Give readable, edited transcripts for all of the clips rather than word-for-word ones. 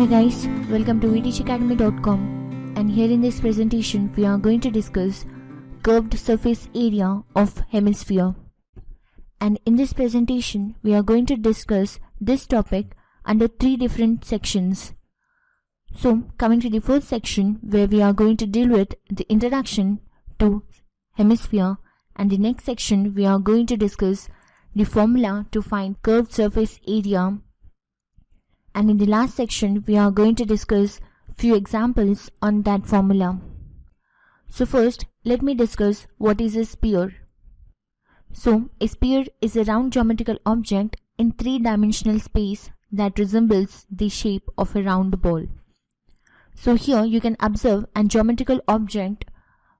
Hey guys, welcome to vteachacademy.com, and here in this presentation we are going to discuss curved surface area of hemisphere. And in this presentation we are going to discuss this topic under three different sections. So coming to the first section, where we are going to deal with the introduction to hemisphere, and the next section we are going to discuss the formula to find curved surface area. And in the last section, we are going to discuss few examples on that formula. So first, let me discuss what is a sphere. So, a sphere is a round geometrical object in three-dimensional space that resembles the shape of a round ball. So here you can observe a geometrical object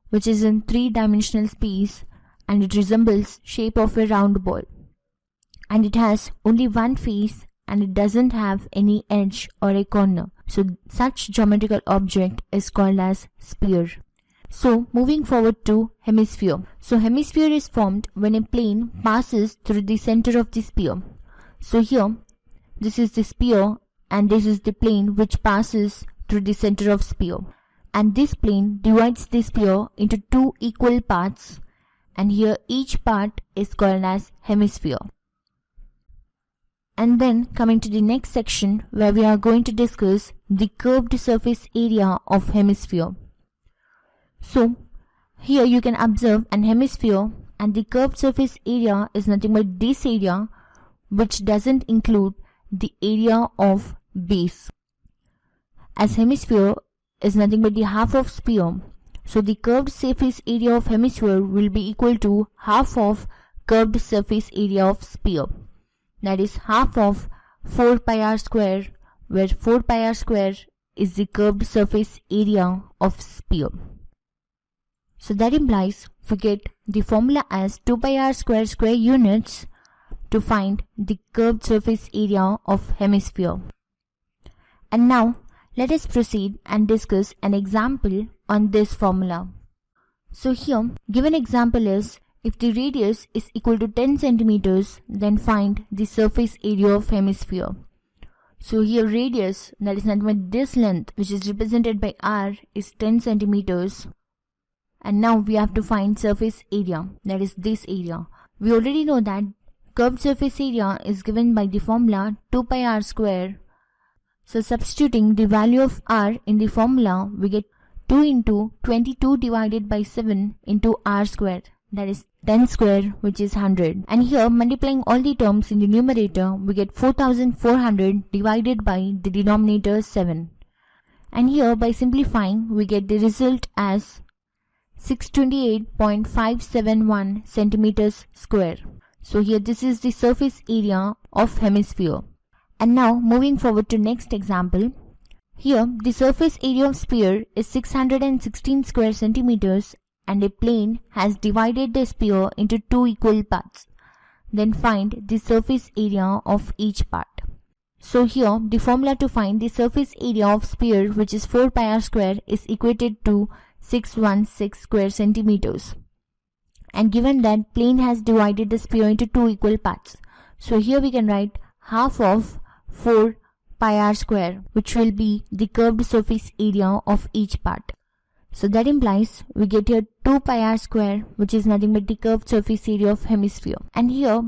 which is in three-dimensional space and it resembles shape of a round ball. And it has only one face and it doesn't have any edge or a corner. So such geometrical object is called as sphere. So moving forward to hemisphere. So hemisphere is formed when a plane passes through the center of the sphere. So here this is the sphere and this is the plane which passes through the center of sphere. And this plane divides the sphere into two equal parts, and here each part is called as hemisphere. And then coming to the next section, where we are going to discuss the curved surface area of hemisphere. So here you can observe an hemisphere, and the curved surface area is nothing but this area, which doesn't include the area of base. As hemisphere is nothing but the half of sphere, so the curved surface area of hemisphere will be equal to half of curved surface area of sphere. That is half of 4 pi r square, where 4 pi r square is the curved surface area of sphere. So that implies we get the formula as 2 pi r square square units to find the curved surface area of hemisphere. And now let us proceed and discuss an example on this formula. So here given example is, if the radius is equal to 10 centimeters, then find the surface area of hemisphere. So here radius, that is nothing but this length, which is represented by r, is 10 centimeters. And now we have to find surface area, that is this area. We already know that curved surface area is given by the formula 2 pi r square. So substituting the value of r in the formula, we get 2 into 22 divided by 7 into r square. That is 10 square, which is 100. And here multiplying all the terms in the numerator, we get 4400 divided by the denominator 7. And here by simplifying, we get the result as 628.571 centimeters square. So here this is the surface area of hemisphere. And now moving forward to next example. Here the surface area of sphere is 616 square centimeters, and a plane has divided the sphere into two equal parts. Then find the surface area of each part. So here the formula to find the surface area of sphere, which is 4 pi r square, is equated to 616 square centimeters. And given that plane has divided the sphere into two equal parts, so here we can write half of 4 pi r square, which will be the curved surface area of each part. So that implies we get here 2 pi r square, which is nothing but the curved surface area of hemisphere. And here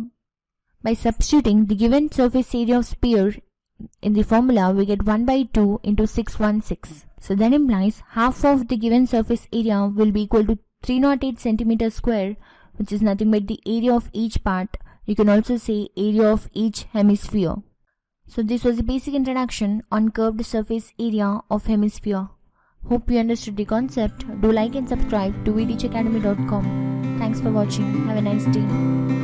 by substituting the given surface area of sphere in the formula, we get 1 by 2 into 616. So that implies half of the given surface area will be equal to 308 centimeters square, which is nothing but the area of each part. You can also say area of each hemisphere. So this was a basic introduction on curved surface area of hemisphere. Hope you understood the concept. Do like and subscribe to vteachacademy.com. Thanks for watching. Have a nice day.